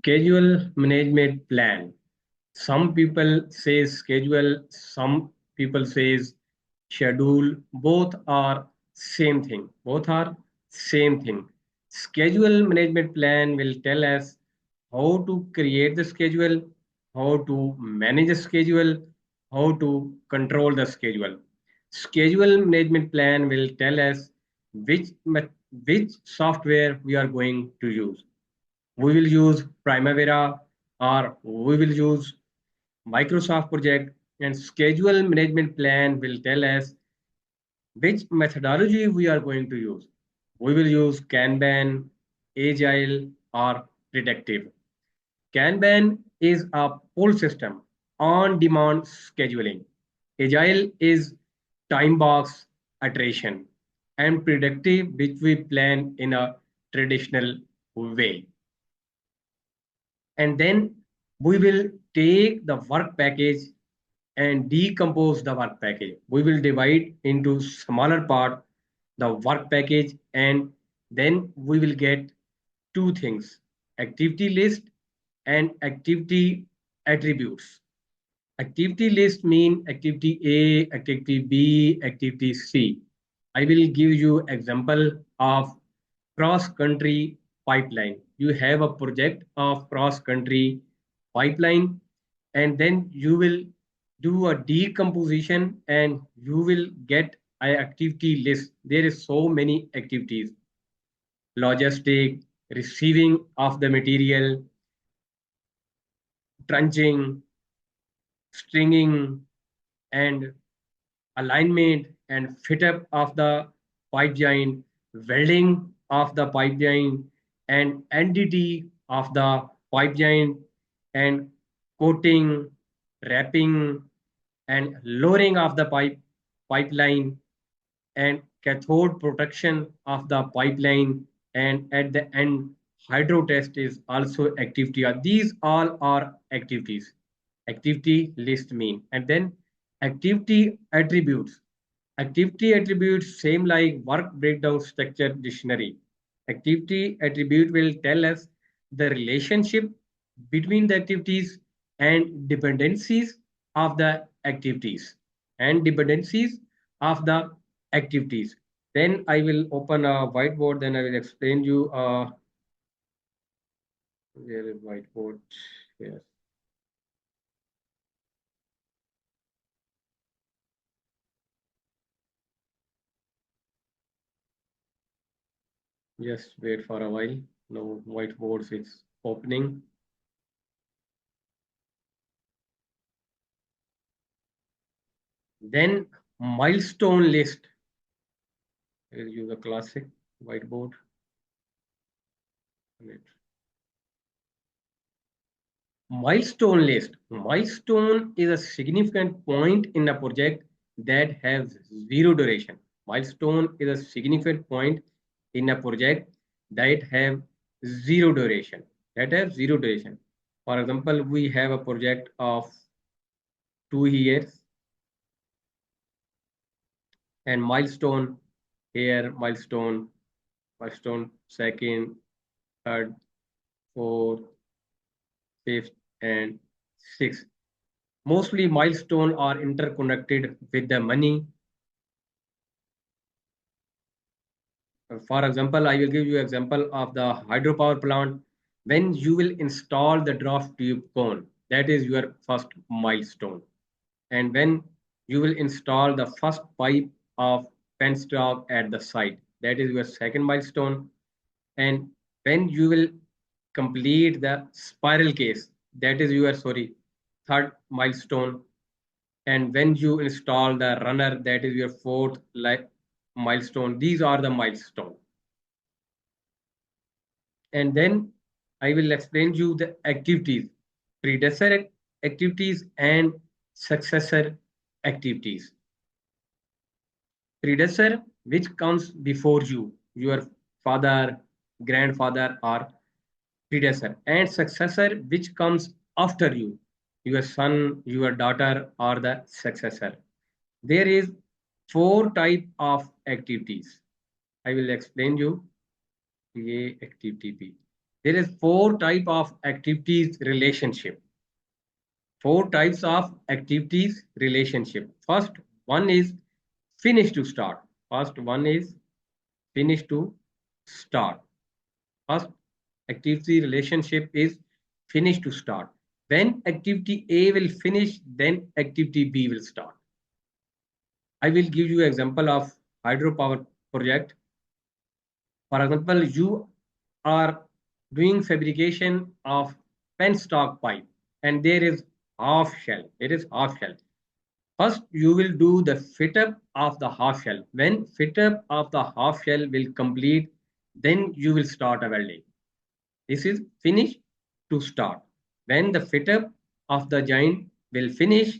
Schedule management plan. Some people say schedule, some people says schedule. Both are same thing. Both are same thing. Schedule management plan will tell us how to create the schedule, how to manage the schedule, how to control the schedule. Schedule management plan will tell us which software we are going to use. We will use Primavera or we will use Microsoft project, and schedule management plan will tell us which methodology we are going to use. We will use Kanban, Agile, or Predictive. Kanban is a pull system, on demand scheduling. Agile is time box iteration, and Predictive, which we plan in a traditional way. And then we will take the work package and decompose the work package. We will divide into smaller part the work package, and then we will get two things: activity list and activity attributes. Activity list mean activity A, activity B, activity C. I will give you example of cross country pipeline. You have a project of cross country pipeline, and then you will do a decomposition and you will get an activity list. There is so many activities: logistic, receiving of the material, trunching, stringing, and alignment and fit up of the pipe joint, welding of the pipe joint, and entity of the pipe joint, and coating, wrapping, and lowering of the pipeline, and cathode protection of the pipeline, and at the end hydro test is also activity. These all are activities. Activity list mean. And then activity attributes. Activity attributes same like work breakdown structure dictionary. Activity attribute will tell us the relationship between the activities and dependencies of the activities and dependencies of the activities. Then I will open a whiteboard. Then I will explain you. There is whiteboard. Yes. Just wait for a while. No whiteboards is opening. Then milestone list. We'll use a classic whiteboard. Milestone list. Milestone is a significant point in a project that has zero duration. Milestone is a significant point in a project that have zero duration. That have zero duration. For example, we have a project of 2 years, and milestone here, milestone, milestone second, third, fourth, fifth, and sixth. Mostly milestone are interconnected with the money. For example, I will give you example of the hydropower plant. When you will install the draft tube cone, that is your first milestone. And when you will install the first pipe of penstock at the site, that is your second milestone. And when you will complete the spiral case, that is your third milestone. And when you install the runner, that is your fourth milestone. These are the milestones. And then I will explain you the activities: predecessor activities and successor activities. Predecessor, which comes before you, your father, grandfather, or predecessor, and successor, which comes after you, your son, your daughter, or the successor. There is four type of activities. I will explain you. A activity B. There is four type of activities relationship. Four types of activities relationship. First one is finish to start. First one is finish to start. First activity relationship is finish to start. When activity A will finish, then activity B will start. I will give you example of hydropower project. For example, you are doing fabrication of penstock pipe and there is half shell. There is half shell. First, you will do the fit up of the half shell. When fit up of the half shell will complete, then you will start a welding. This is finish to start. When the fit up of the joint will finish,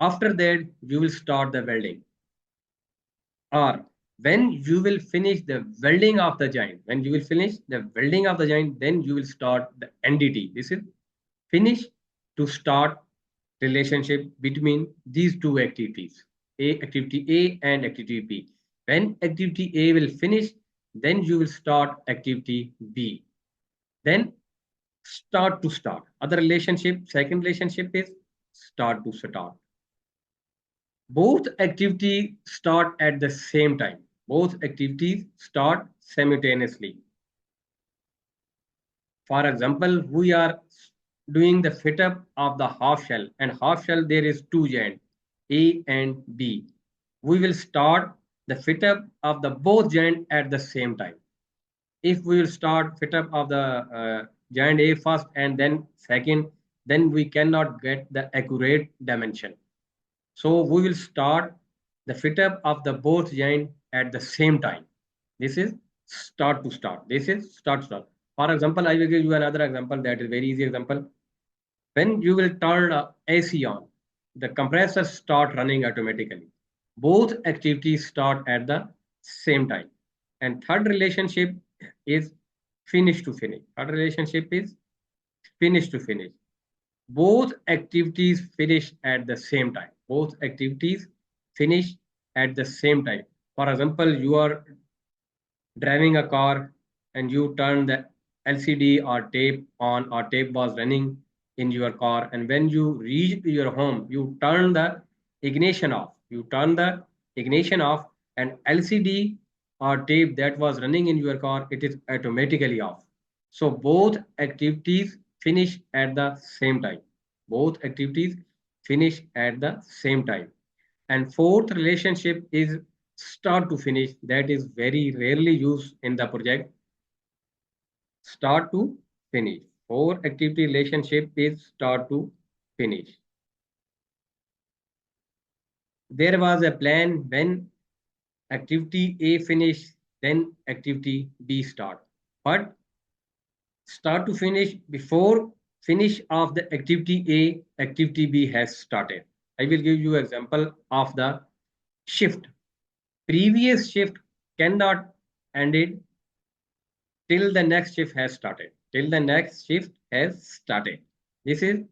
after that you will start the welding. Or when you will finish the welding of the joint, when you will finish the welding of the joint, then you will start the NDT. This is finish to start relationship between these two activities, activity A and activity B. When activity A will finish, then you will start activity B. Then start to start. Other relationship, second relationship is start to start. Both activities start at the same time. Both activities start simultaneously. For example, we are doing the fit up of the half shell, and half shell there is two joints, A and B. We will start the fit up of the both joint at the same time. If we will start fit up of the joint A first and then second, then we cannot get the accurate dimension. So we will start the fit up of the both joint at the same time. This is start to start. This is start to start. For example, I will give you another example that is very easy example. When you will turn AC on, the compressor start running automatically. Both activities start at the same time. And third relationship is finish to finish. Third relationship is finish to finish. Both activities finish at the same time. Both activities finish at the same time. For example, you are driving a car and you turn the LCD or tape on, or tape was running in your car, and when you reach your home you turn the ignition off, and LCD or tape that was running in your car, it is automatically off. So both activities finish at the same time. Both activities finish at the same time. And fourth relationship is start to finish, that is very rarely used in the project. Start to finish. Four activity relationship is start to finish. There was a plan when activity A finish, then activity B start. But start to finish, before finish of the activity A, activity B has started. I will give you example of the shift. Previous shift cannot ended till the next shift has started. Till the next shift has started. This is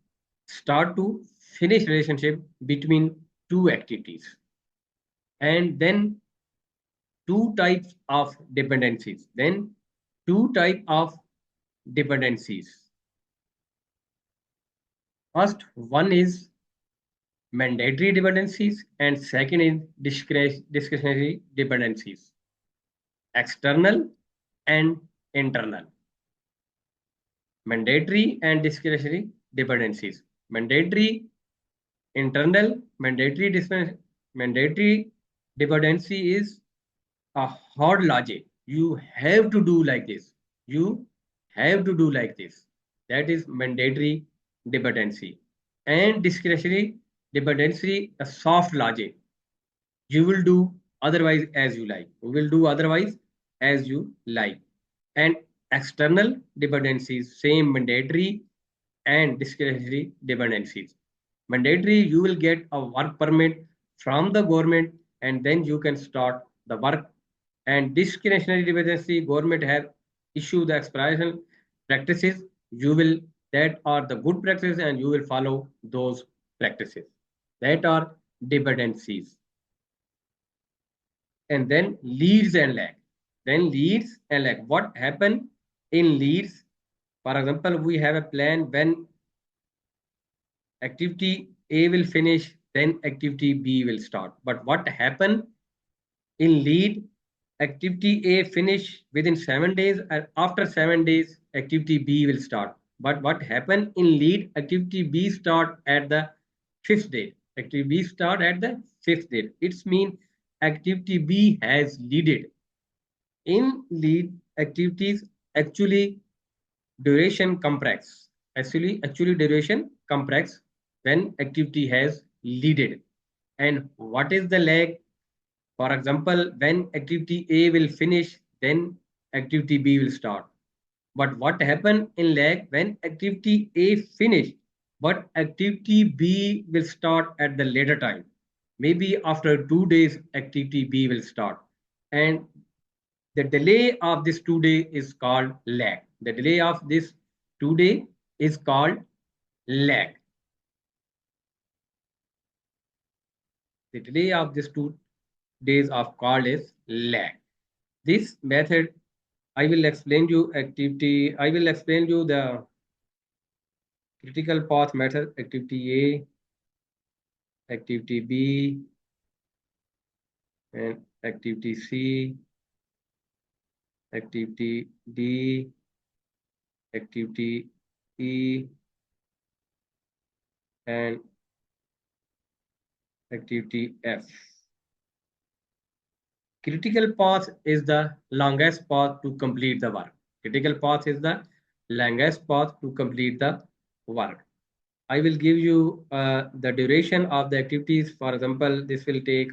start to finish relationship between two activities. And then two types of dependencies. Then two type of dependencies. First one is mandatory dependencies and second is discretionary dependencies. External and internal. Mandatory and discretionary dependencies. Mandatory internal, mandatory dependency is a hard logic. You have to do like this. You have to do like this. That is mandatory dependency. And discretionary dependency, a soft logic. You will do otherwise as you like. You will do otherwise as you like. And external dependencies, same mandatory and discretionary dependencies. Mandatory, you will get a work permit from the government and then you can start the work. And discretionary dependency, government has issued the expiration practices. You will, that are the good practices and you will follow those practices. That are dependencies. And then leads and lag. Then leads and lag. What happened in leads? For example, we have a plan when activity A will finish, then activity B will start. But what happened in lead, activity A finish within 7 days, and after 7 days, activity B will start. But what happened in lead, activity B start at the fifth day. Activity B start at the fifth day. It's mean activity B has leaded. In lead activities, actually duration compress. Actually duration compress when activity has leaded. And what is the lag? For example, when activity A will finish, then activity B will start. But what happened in lag when activity A finish, but activity B will start at the later time. Maybe after 2 days, activity B will start. And the delay of this 2 day is called lag. The delay of this 2 day is called lag. The delay of this 2 days of called is lag. This method, I will explain you activity. I will explain you the critical path method, activity A, activity B, and activity C, activity D, activity E, and activity F. Critical path is the longest path to complete the work. Critical path is the longest path to complete the work. I will give you the duration of the activities. For example, this will take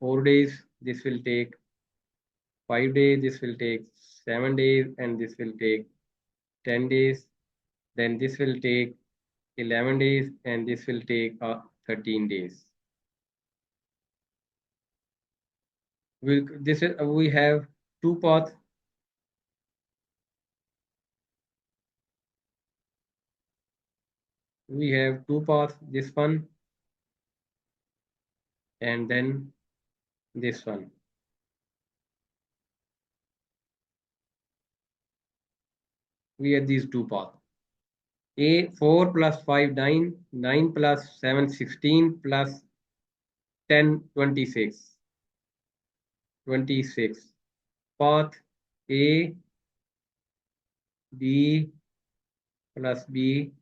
4 days, this will take 5 days, this will take 7 days, and this will take 10 days. Then this will take 11 days, and this will take 13 days. We have two paths. We have two paths, this one and then this one. We have these two paths. A 4 plus 5 9, 9 plus 7 16 plus 10 26. 26. Path A B plus B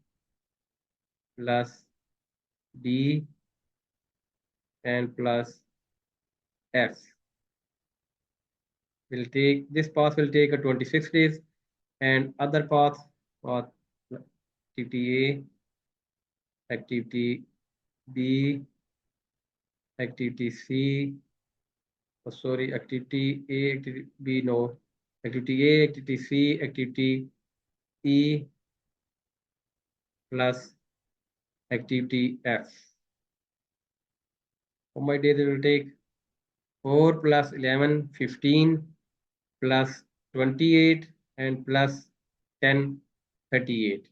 plus D and plus F will take, this path will take a 26 days, and other path activity A, activity B, activity C, oh, sorry, activity A, activity B, no, activity A, activity C, activity E plus activity F. How many days it will take? 4 plus 11, 15 plus 28 and plus 10, 38.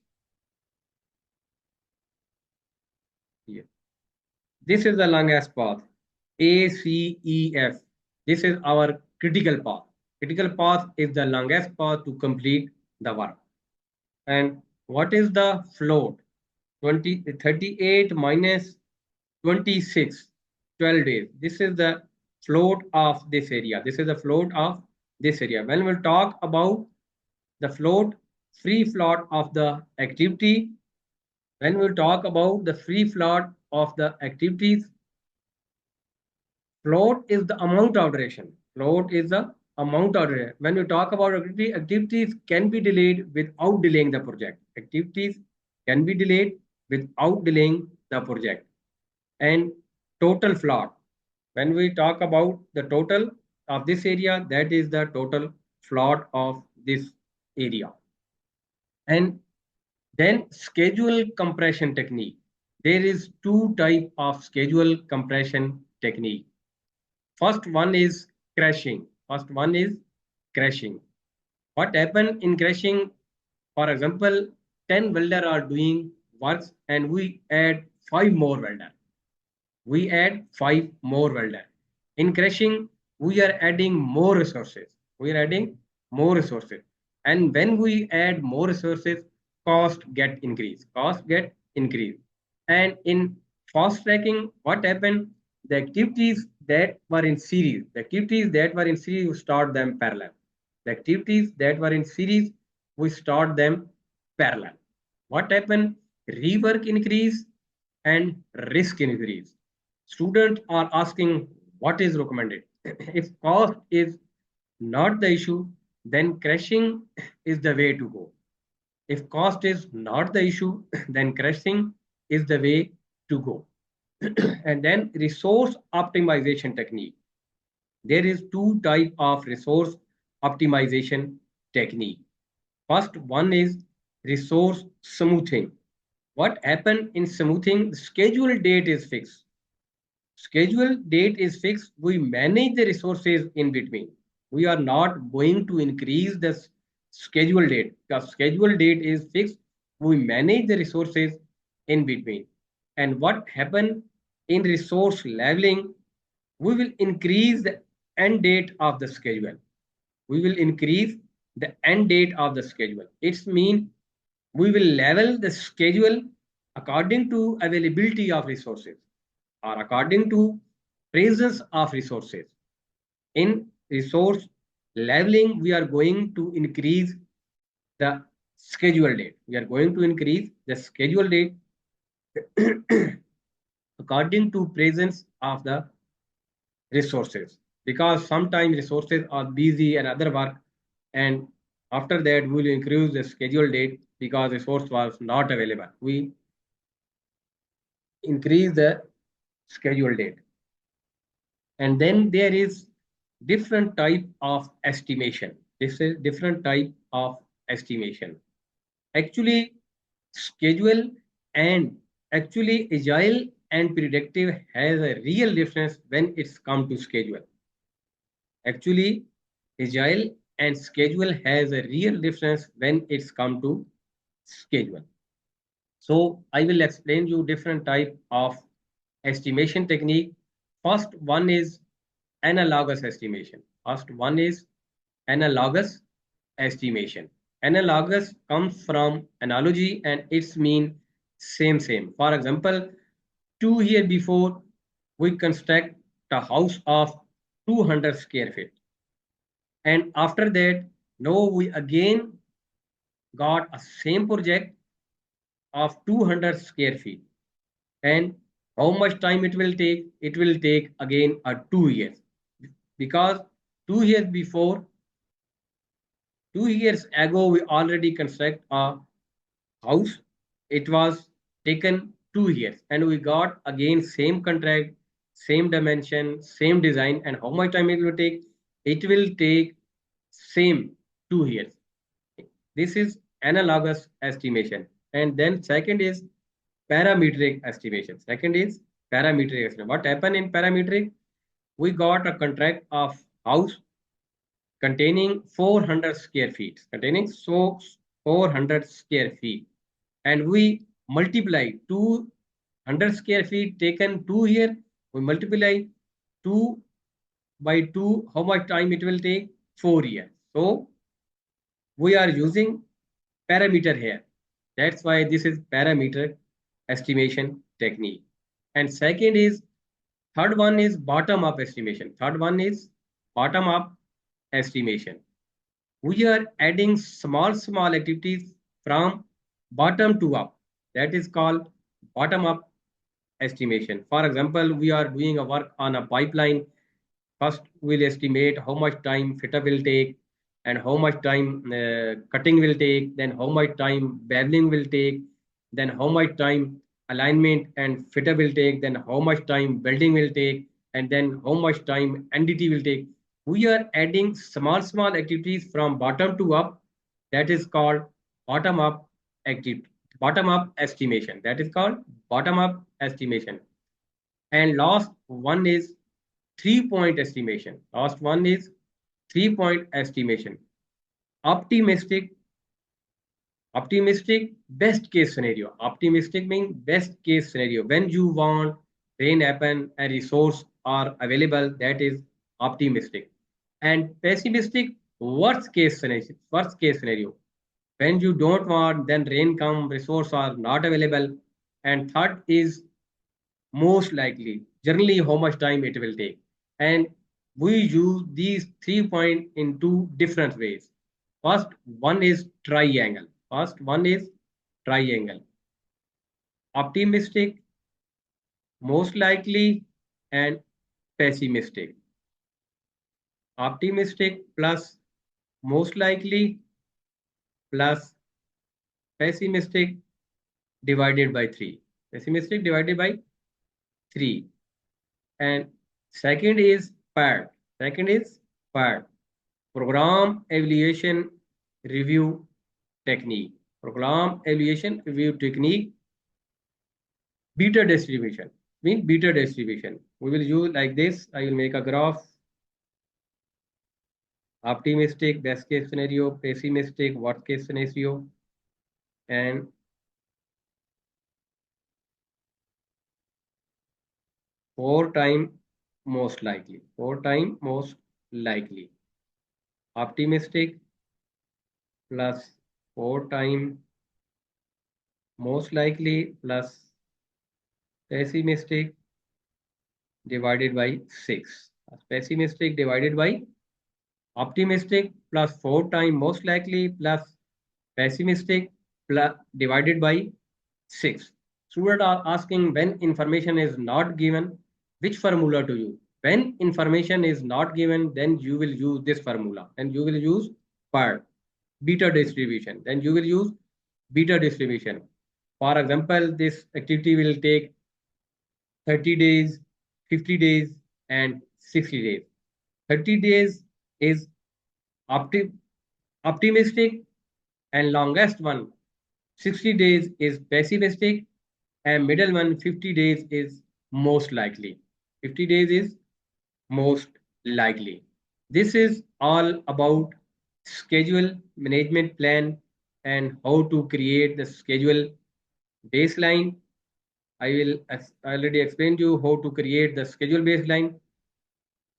Here. This is the longest path, A, C, E, F. This is our critical path. Critical path is the longest path to complete the work. And what is the float? 38 minus 26, 12 days. This is the float of this area. This is the float of this area. When we'll talk about the float, free float of the activity, when we talk about the free float of the activities, float is the amount of duration. Float is the amount of duration. When we talk about activity, activities can be delayed without delaying the project. Activities can be delayed without delaying the project. And total float. When we talk about the total of this area, that is the total float of this area. And then schedule compression technique. There is two type of schedule compression technique. First one is crashing. First one is crashing. What happened in crashing? For example, 10 welder are doing works and we add 5 more welder. We add 5 more welder. In crashing, we are adding more resources. We are adding more resources. And when we add more resources, cost get increased. And in fast tracking, what happened? The activities that were in series, we start them parallel. The activities that were in series, we start them parallel. What happened? Rework increase and risk increase. Students are asking what is recommended. If cost is not the issue, then crashing is the way to go. If cost is not the issue, then crashing is the way to go. And then resource optimization technique. There is two type of resource optimization technique. First one is resource smoothing. What happened in smoothing? The schedule date is fixed. Schedule date is fixed. We manage the resources in between. We are not going to increase the schedule date because schedule date is fixed. We manage the resources in between. And what happened in resource leveling? We will increase the end date of the schedule. We will increase the end date of the schedule. It's mean we will level the schedule according to availability of resources or according to presence of resources. In resource leveling, we are going to increase the schedule date. We are going to increase the schedule date according to presence of the resources, because sometimes resources are busy and other work, and after that we will increase the schedule date because resource was not available. We increase the schedule date. And then there is different type of estimation. This is different type of estimation. Actually, schedule and actually agile and predictive has a real difference when it's come to schedule. Actually, agile and schedule has a real difference when it's come to schedule. So I will explain you different type of estimation technique. First one is analogous estimation. First one is analogous estimation. Analogous comes from analogy and it's mean same. For example, 2 years before we construct a house of 200 square feet. And after that, now we again got a same project of 200 square feet. And how much time it will take? It will take again 2 years, because 2 years before, 2 years ago, we already construct a house. It was taken 2 years, and we got again same contract, same dimension, same design. And how much time it will take? It will take same 2 years. This is analogous estimation. And then second is parametric estimation. Second is parametric estimation. What happened in parametric? We got a contract of house containing 400 square feet, containing 400 square feet, and we multiply 200 square feet taken 2 years. We multiply 2 by 2. How much time it will take? 4 years. So we are using parameter here. That's why this is parameter estimation technique. And second is, third one is bottom up estimation. Third one is bottom up estimation. We are adding small activities from bottom to up. That is called bottom up estimation. For example, we are doing a work on a pipeline. First, we'll estimate how much time fitter will take and how much time cutting will take, then how much time beveling will take, then how much time alignment and fitter will take, then how much time welding will take, and then how much time NDT will take. We are adding small activities from bottom to up. That is called bottom up activity, bottom up estimation. That is called bottom up estimation. And last one is 3-point estimation. Last one is 3-point estimation. Optimistic best case scenario. Optimistic means best case scenario. When you want rain happen and resource are available, that is optimistic. And pessimistic, Worst case scenario. When you don't want, then rain come, resources are not available. And third is most likely, generally how much time it will take. And we use these 3 points in two different ways. First one is triangle. First one is triangle. Optimistic, most likely, and pessimistic. Optimistic plus most likely plus pessimistic divided by 3. Pessimistic divided by 3. And second is PAD. Second is PAD. Program Evaluation Review Technique. Program Evaluation Review Technique. Beta distribution. Mean beta distribution. We will use like this. I will make a graph. Optimistic, best case scenario, pessimistic, worst case scenario, and four time most likely. Four time most likely. Optimistic plus four time most likely plus pessimistic divided by 6. Pessimistic divided by optimistic plus 4 times most likely plus pessimistic plus divided by 6. Students are asking when information is not given, which formula to use. When information is not given, then you will use this formula and you will use PER, beta distribution. Then you will use beta distribution. For example, this activity will take 30 days, 50 days, and 60 days. 30 days is opti optimistic and longest one 60 days is pessimistic and middle one 50 days is most likely. 50 days is most likely. This is all about schedule management plan and how to create the schedule baseline. I will already explain to you how to create the schedule baseline.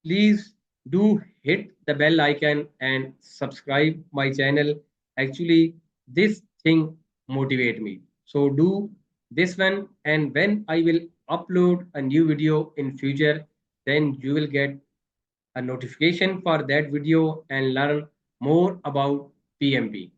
Please do hit the bell icon and subscribe my channel. Actually, this thing motivate me. So do this one, and when I will upload a new video in future, then you will get a notification for that video and learn more about PMP.